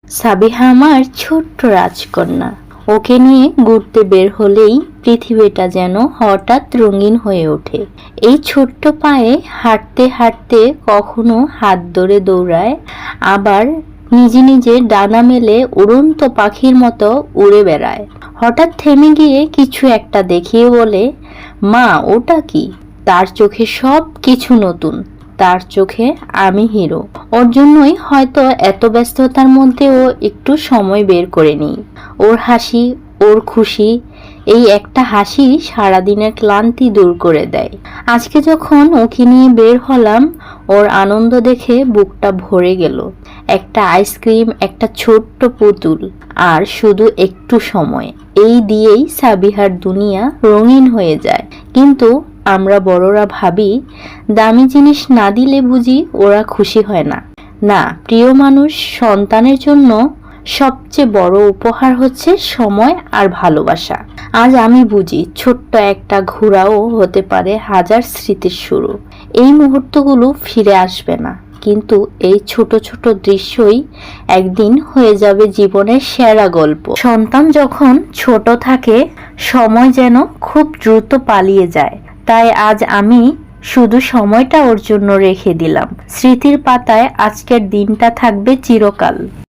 সাবিহা আমার ছোট্ট রাজকন্যা। ওকে নিয়ে ঘুরতে বের হলেই পৃথিবীটা যেন হঠাৎ রঙিন হয়ে ওঠে। এই ছোট্ট পায়ে হাঁটতে হাঁটতে কখনো হাত ধরে দৌড়ায়, আবার নিজে নিজে ডানা মেলে উড়ন্ত পাখির মতো উড়ে বেড়ায়। হঠাৎ থেমে গিয়ে কিছু একটা দেখিয়ে বলে, মা ওটা কি? তার চোখে সব কিছু নতুন, তার চোখে আমি হিরো। ওর জন্যই হয়তো এত ব্যস্ততার মধ্যেও একটু সময় বের করে নিই। ওর হাসি, ওর খুশি, এই একটা হাসি সারাদিনের ক্লান্তি দূর করে দেয়। আজকে যখন ওকে নিয়ে বের হলাম, ওর আনন্দ দেখে বুকটা ভরে গেল। একটা আইসক্রিম, একটা ছোট্ট পুতুল, আর শুধু একটু সময়, এই দিয়েই সাবিহার দুনিয়া রঙিন হয়ে যায়। কিন্তু আমরা বড়রা ভাবি দামি জিনিস না দিলে বুঝি ওরা খুশি হয় না। না, প্রিয় মানুষ, সন্তানের জন্য সবচেয়ে বড় উপহার হচ্ছে সময় আর ভালোবাসা। আজ আমি বুঝি ছোট্ট একটা ঘোরাও হতে পারে হাজার স্মৃতির শুরু। এই মুহূর্তগুলো ফিরে আসবে না, কিন্তু এই ছোট ছোট দৃশ্যই একদিন হয়ে যাবে জীবনের সেরা গল্প। সন্তান যখন ছোট থাকে, সময় যেন খুব দ্রুত পালিয়ে যায়। তাই আজ আমি শুধু সময়টা ওর জন্য রেখে দিলাম। স্মৃতির পাতায় আজকের দিনটা থাকবে চিরকাল।